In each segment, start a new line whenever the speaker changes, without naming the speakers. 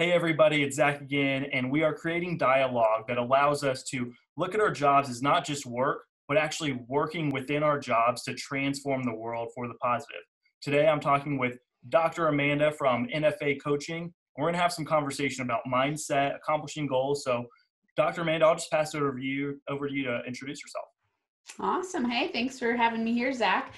Hey everybody, it's Zach again, and we are creating dialogue that allows us to look at our jobs as not just work, but actually working within our jobs to transform the world for the positive. Today I'm talking with Dr. Amanda from NFA Coaching, and we're going to have some conversation about mindset, accomplishing goals. So, Dr. Amanda, I'll just pass it over to you to introduce yourself.
Awesome. Hey, thanks for having me here, Zach.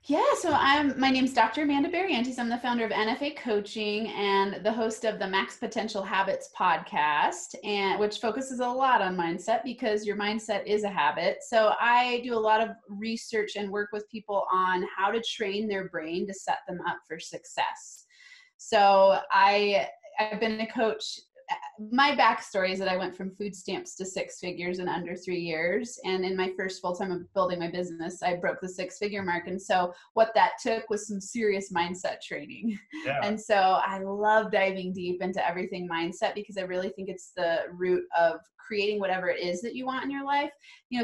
Yeah, so my name's Dr. Amanda Barrientos. I'm the founder of NFA Coaching and the host of the Max Potential Habits podcast, and which focuses a lot on mindset because your mindset is a habit. So I do a lot of research and work with people on how to train their brain to set them up for success. So I've been a coach. My backstory is that I went from food stamps to six figures in under 3 years. And in my first full time of building my business, I broke the six-figure mark. And so what that took was some serious mindset training.
Yeah.
And so I love diving deep into everything mindset because I really think it's the root of creating whatever it is that you want in your life.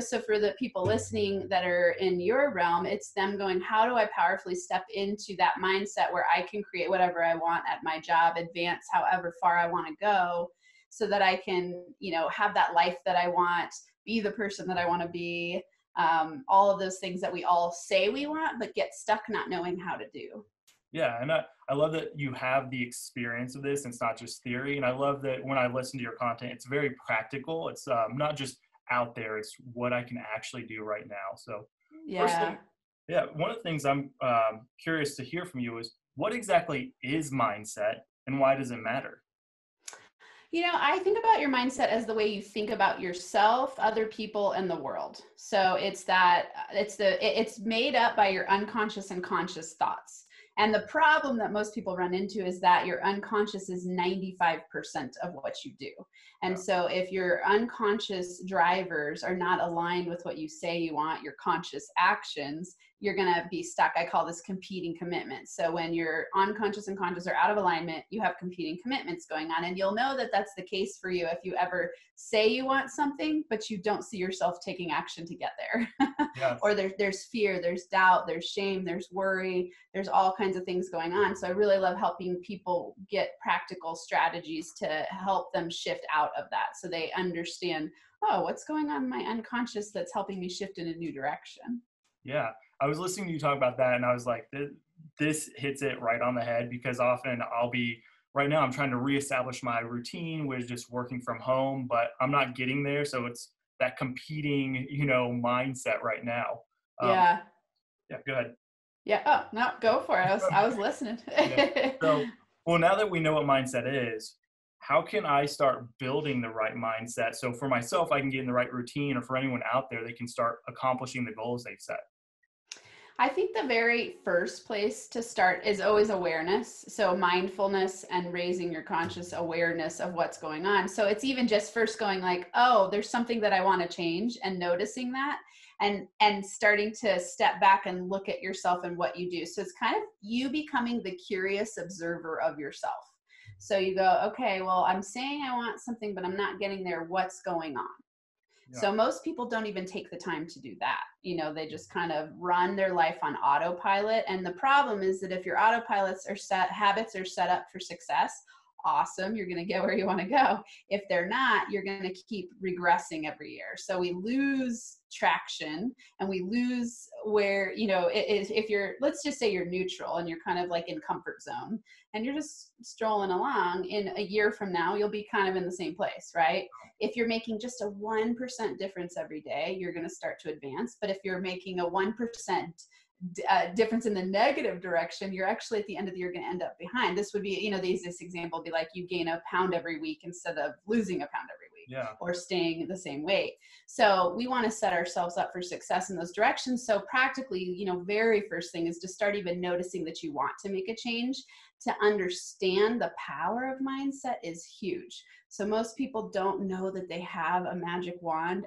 So for the people listening that are in your realm, it's them going, how do I powerfully step into that mindset where I can create whatever I want at my job, advance however far I want to go, so that I can, have that life that I want, be the person that I want to be, all of those things that we all say we want, but get stuck not knowing how to do.
Yeah, and I love that you have the experience of this. And it's not just theory. And I love that when I listen to your content, it's very practical. It's not just out there. It's what I can actually do right now. So
Yeah.
one of the things I'm curious to hear from you is what exactly is mindset and why does it matter?
I think about your mindset as the way you think about yourself, other people, and the world. So it's made up by your unconscious and conscious thoughts. And the problem that most people run into is that your unconscious is 95% of what you do. And so if your unconscious drivers are not aligned with what you say you want, your conscious actions, you're going to be stuck. I call this competing commitments. So when your unconscious and conscious are out of alignment, you have competing commitments going on. And you'll know that that's the case for you if you ever say you want something, but you don't see yourself taking action to get there.
Yes.
Or there's fear, there's doubt, there's shame, there's worry, there's all kinds of things going on. So I really love helping people get practical strategies to help them shift out of that so they understand, oh, what's going on in my unconscious that's helping me shift in a new direction.
Yeah, I was listening to you talk about that and I was like, this hits it right on the head because often right now I'm trying to reestablish my routine with just working from home, but I'm not getting there. So it's that competing, mindset right now.
Yeah.
Yeah, go ahead.
Yeah. Oh, no, go for it. I was listening.
Yeah. So, well, now that we know what mindset is, how can I start building the right mindset? So for myself, I can get in the right routine, or for anyone out there, they can start accomplishing the goals they've set.
I think the very first place to start is always awareness. So mindfulness and raising your conscious awareness of what's going on. So it's even just first going like, oh, there's something that I want to change, and noticing that and starting to step back and look at yourself and what you do. So it's kind of you becoming the curious observer of yourself. So you go, okay, well, I'm saying I want something, but I'm not getting there. What's going on?
Yeah.
So most people don't even take the time to do that. They just kind of run their life on autopilot. And the problem is that if your habits are set up for success, awesome, you're going to get where you want to go. If they're not, you're going to keep regressing every year. So we lose traction and we lose where, if you're, let's just say you're neutral and you're kind of like in comfort zone and you're just strolling along, in a year from now, you'll be kind of in the same place, right? If you're making just a 1% difference every day, you're going to start to advance. But if you're making a 1% difference in the negative direction, you're actually at the end of the year going to end up behind. This would be, the easiest example would be like you gain a pound every week instead of losing a pound every week.
Yeah.
Or staying the same weight. So we want to set ourselves up for success in those directions. So practically, very first thing is to start even noticing that you want to make a change. To understand the power of mindset is huge. So most people don't know that they have a magic wand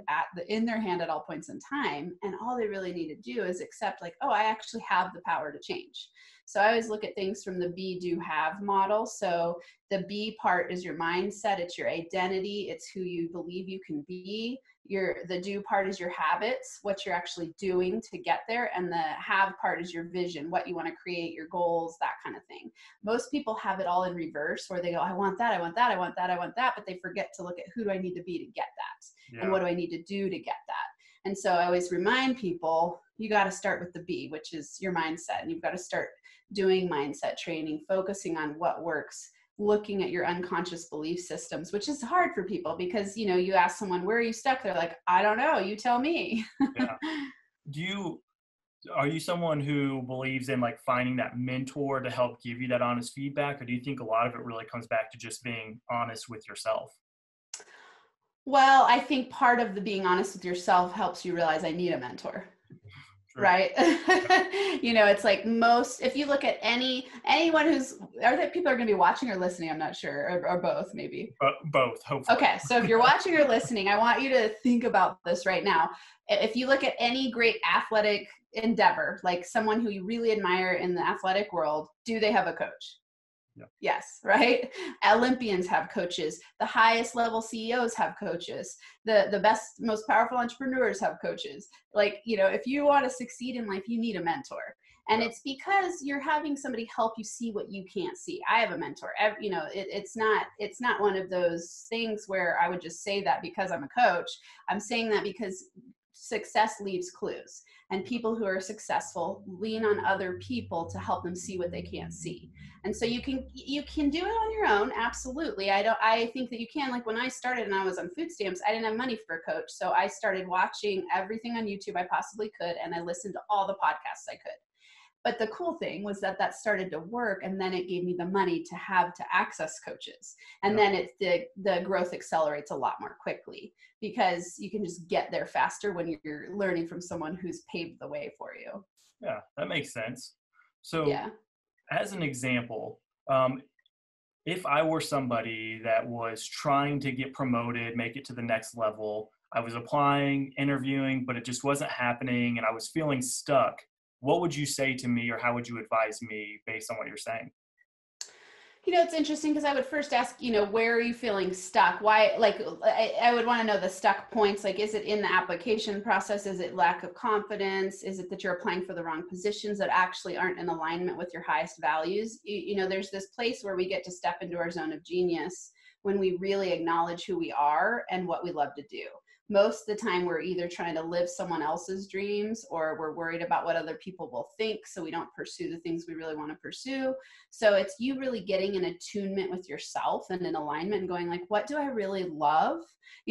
in their hand at all points in time. And all they really need to do is accept like, oh, I actually have the power to change. So I always look at things from the be, do, have model. So the be part is your mindset. It's your identity. It's who you believe you can be. the do part is your habits, what you're actually doing to get there, and the have part is your vision, what you want to create, your goals, that kind of thing. Most people have it all in reverse, where they go, I want that, I want that, I want that, I want that, but they forget to look at who do I need to be to get that, and what do I need to do to get that. And so I always remind people, you got to start with the B, which is your mindset, and you've got to start doing mindset training, focusing on what works, looking at your unconscious belief systems, which is hard for people because, you ask someone, where are you stuck? They're like, I don't know. You tell me.
Yeah. Are you someone who believes in like finding that mentor to help give you that honest feedback? Or do you think a lot of it really comes back to just being honest with yourself?
Well, I think part of the being honest with yourself helps you realize I need a mentor. True. Right. It's like if you look at anyone people are going to be watching or listening, I'm not sure, or both maybe.
Both, hopefully.
Okay. So if you're watching or listening, I want you to think about this right now. If you look at any great athletic endeavor, like someone who you really admire in the athletic world, do they have a coach?
Yeah.
Yes, right? Olympians have coaches. The highest level CEOs have coaches. The best, most powerful entrepreneurs have coaches. Like, if you want to succeed in life, you need a mentor. And it's because you're having somebody help you see what you can't see. I have a mentor. It's not one of those things where I would just say that because I'm a coach. I'm saying that because success leaves clues, and people who are successful lean on other people to help them see what they can't see. And so you can do it on your own. Absolutely. I think that you can. Like when I started and I was on food stamps, I didn't have money for a coach. So I started watching everything on YouTube I possibly could. And I listened to all the podcasts I could. But the cool thing was that started to work, and then it gave me the money to access coaches. And then the growth accelerates a lot more quickly because you can just get there faster when you're learning from someone who's paved the way for you.
Yeah, that makes sense. So as an example, if I were somebody that was trying to get promoted, make it to the next level, I was applying, interviewing, but it just wasn't happening and I was feeling stuck, what would you say to me, or how would you advise me based on what you're saying?
It's interesting because I would first ask, where are you feeling stuck? Why, like, I would want to know the stuck points. Like, is it in the application process? Is it lack of confidence? Is it that you're applying for the wrong positions that actually aren't in alignment with your highest values? There's this place where we get to step into our zone of genius when we really acknowledge who we are and what we love to do. Most of the time we're either trying to live someone else's dreams, or we're worried about what other people will think, so we don't pursue the things we really want to pursue. So it's you really getting in attunement with yourself and in alignment and going like, what do I really love?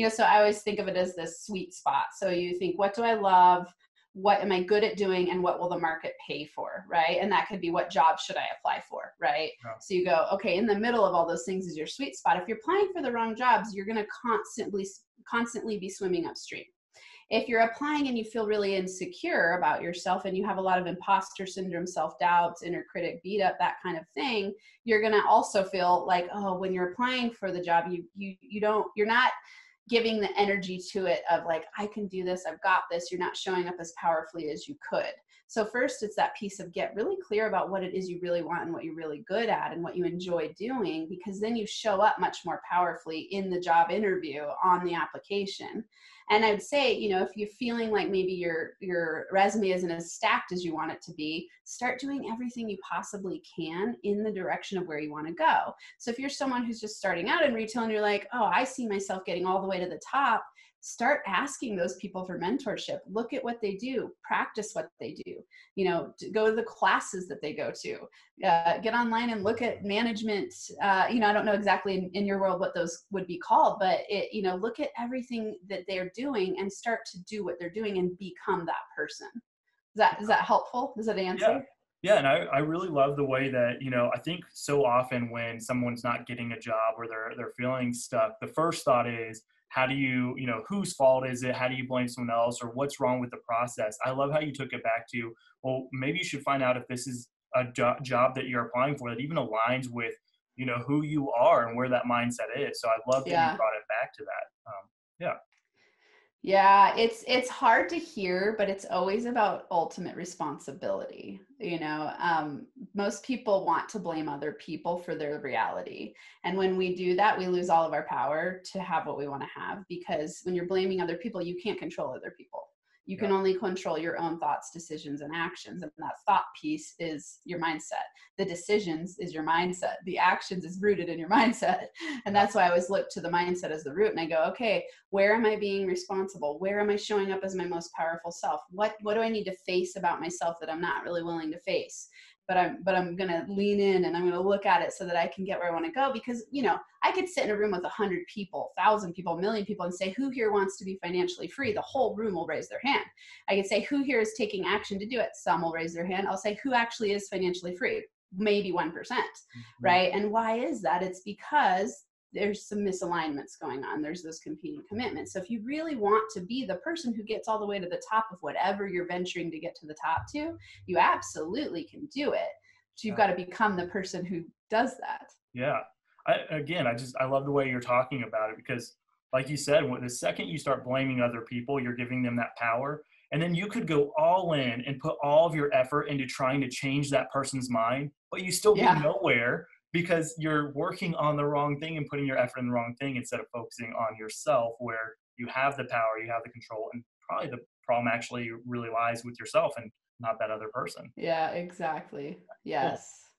So I always think of it as this sweet spot. So you think, what do I love? What am I good at doing, and what will the market pay for, right? And that could be, what job should I apply for, right? Yeah. So you go, okay, in the middle of all those things is your sweet spot. If you're applying for the wrong jobs, you're going to constantly be swimming upstream. If you're applying and you feel really insecure about yourself and you have a lot of imposter syndrome, self-doubts, inner critic beat up, that kind of thing, you're going to also feel like, oh, when you're applying for the job, you're not giving the energy to it of like, I can do this, I've got this. You're not showing up as powerfully as you could. So first, it's that piece of get really clear about what it is you really want and what you're really good at and what you enjoy doing, because then you show up much more powerfully in the job interview, on the application. And I would say, if you're feeling like maybe your resume isn't as stacked as you want it to be, start doing everything you possibly can in the direction of where you want to go. So if you're someone who's just starting out in retail and you're like, oh, I see myself getting all the way to the top, start asking those people for mentorship. Look at what they do, practice what they do, go to the classes that they go to, get online and look at management. I don't know exactly in your world what those would be called, but look at everything that they're doing and start to do what they're doing and become that person. Is that helpful? Does that answer?
Yeah, and I really love the way that, I think so often when someone's not getting a job or they're feeling stuck, the first thought is, how do you, whose fault is it? How do you blame someone else, or what's wrong with the process? I love how you took it back to, well, maybe you should find out if this is a job that you're applying for that even aligns with, who you are and where that mindset is. So I love that you brought it back to that.
Yeah, it's hard to hear, but it's always about ultimate responsibility. Most people want to blame other people for their reality. And when we do that, we lose all of our power to have what we want to have, because when you're blaming other people, you can't control other people. You
Yeah.
can only control your own thoughts, decisions, and actions. And that thought piece is your mindset. The decisions is your mindset. The actions is rooted in your mindset. And
Yeah.
that's why I always look to the mindset as the root. And I go, okay, where am I being responsible? Where am I showing up as my most powerful self? What do I need to face about myself that I'm not really willing to face? But I'm going to lean in and I'm going to look at it so that I can get where I want to go. Because, I could sit in a room with 100 people, 1,000 people, 1,000,000 people and say, who here wants to be financially free? The whole room will raise their hand. I could say, who here is taking action to do it? Some will raise their hand. I'll say, who actually is financially free? Maybe 1%, right? And why is that? It's because there's some misalignments going on. There's those competing commitments. So if you really want to be the person who gets all the way to the top of whatever you're venturing to get to the top to, you absolutely can do it. So you've got to become the person who does that.
Yeah. I love the way you're talking about it, because like you said, the second you start blaming other people, you're giving them that power. And then you could go all in and put all of your effort into trying to change that person's mind, but you still get
Yeah.
nowhere because you're working on the wrong thing and putting your effort in the wrong thing instead of focusing on yourself, where you have the power, you have the control, and probably the problem actually really lies with yourself and not that other person.
Yeah, exactly.
Cool.
Yes.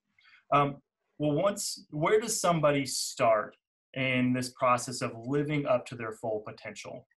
Um, where does somebody start in this process of living up to their full potential?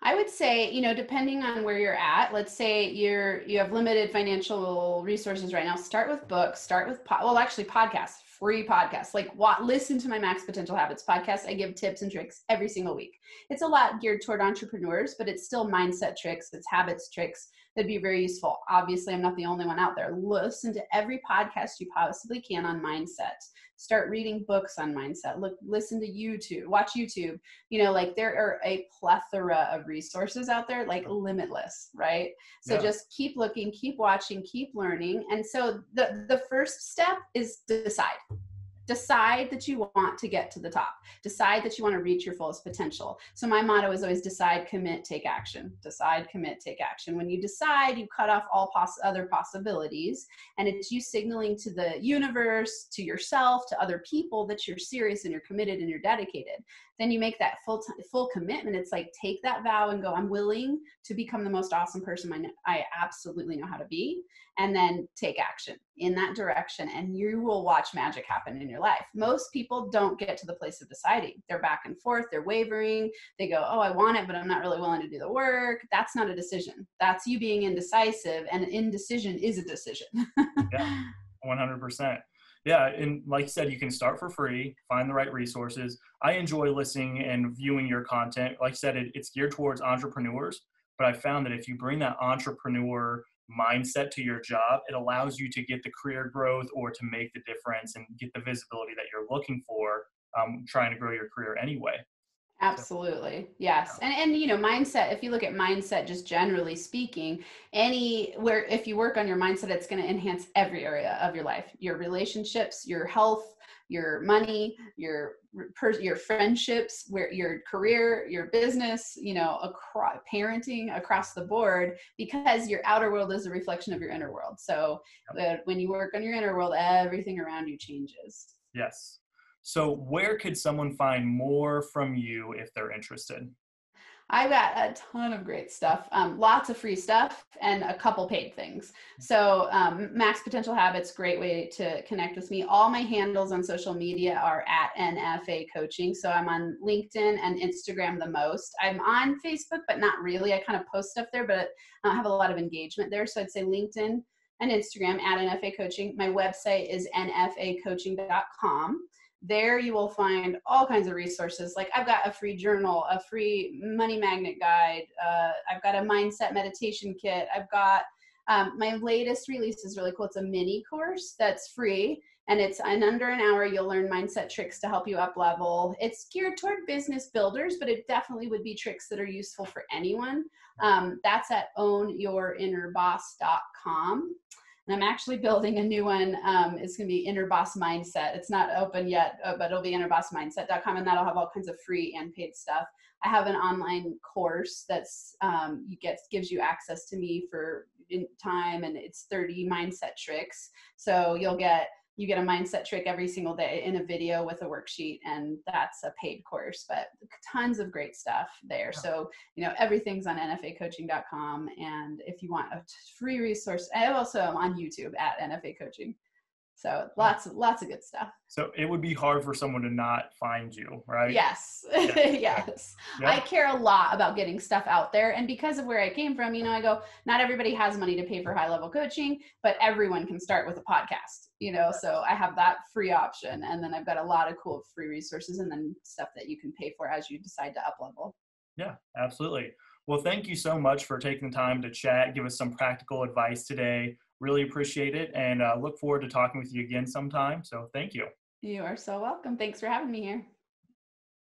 I would say, depending on where you're at, let's say you have limited financial resources right now, start with books, start with actually podcasts, free podcasts. Like listen to my Max Potential Habits podcast. I give tips and tricks every single week. It's a lot geared toward entrepreneurs, but it's still mindset tricks, it's habits tricks that'd be very useful. Obviously, I'm not the only one out there. Listen to every podcast you possibly can on mindset. Start reading books on mindset. Listen to YouTube, watch YouTube. Like there are a plethora of resources out there, like limitless, right? So
Yeah.
just keep looking, keep watching, keep learning. And so the first step is decide that you want to get to the top. Decide that you want to reach your fullest potential. So my motto is always decide, commit, take action. Decide, commit, take action. When you decide, you cut off all other possibilities, and it's you signaling to the universe, to yourself, to other people that you're serious and you're committed and you're dedicated. Then you make that full commitment. It's like, take that vow and go, I'm willing to become the most awesome person I absolutely know how to be. And then take action in that direction, and you will watch magic happen in your life. Most people don't get to the place of deciding. They're back and forth, they're wavering. They go, oh, I want it, but I'm not really willing to do the work. That's not a decision. That's you being indecisive, and indecision is a decision.
Yeah. 100%. Yeah, and like you said, you can start for free, find the right resources. I enjoy listening and viewing your content. Like I said, it's geared towards entrepreneurs, but I found that if you bring that entrepreneur mindset to your job, it allows you to get the career growth or to make the difference and get the visibility that you're looking for, trying to grow your career anyway. So,
Absolutely. Yes. And mindset, if you look at mindset just generally speaking, anywhere if you work on your mindset, it's going to enhance every area of your life. Your relationships, your health, your money, your friendships, where your career, your business, across parenting, across the board, because your outer world is a reflection of your inner world. So when you work on your inner world, everything around you changes.
yes. So where could someone find more from you if they're interested?
I've got a ton of great stuff, lots of free stuff, and a couple paid things. So Max Potential Habits, great way to connect with me. All my handles on social media are at NFA Coaching. So I'm on LinkedIn and Instagram the most. I'm on Facebook, but not really. I kind of post stuff there, but I don't have a lot of engagement there. So I'd say LinkedIn and Instagram at NFA Coaching. My website is nfacoaching.com. There you will find all kinds of resources. Like I've got a free journal, a free money magnet guide. I've got a mindset meditation kit. I've got my latest release is really cool. It's a mini course that's free, and it's in under an hour. You'll learn mindset tricks to help you up level. It's geared toward business builders, but it definitely would be tricks that are useful for anyone. That's at ownyourinnerboss.com. And I'm actually building a new one. It's going to be Inner Boss Mindset. It's not open yet, but it'll be innerbossmindset.com, and that'll have all kinds of free and paid stuff. I have an online course that's gives you access to me for time, and it's 30 mindset tricks. So you get a mindset trick every single day in a video with a worksheet, and that's a paid course, but tons of great stuff there. Yeah. So, everything's on NFAcoaching.com. And if you want a free resource, I also am on YouTube at NFA Coaching. So lots of good stuff.
So it would be hard for someone to not find you, right?
Yes.
Yeah.
Yes.
Yeah.
I care a lot about getting stuff out there. And because of where I came from, I go, not everybody has money to pay for high level coaching, but everyone can start with a podcast, so I have that free option. And then I've got a lot of cool free resources, and then stuff that you can pay for as you decide to up level.
Yeah, absolutely. Well, thank you so much for taking the time to chat, give us some practical advice today. Really appreciate it, and look forward to talking with you again sometime. So thank you.
You are so welcome. Thanks for having me here.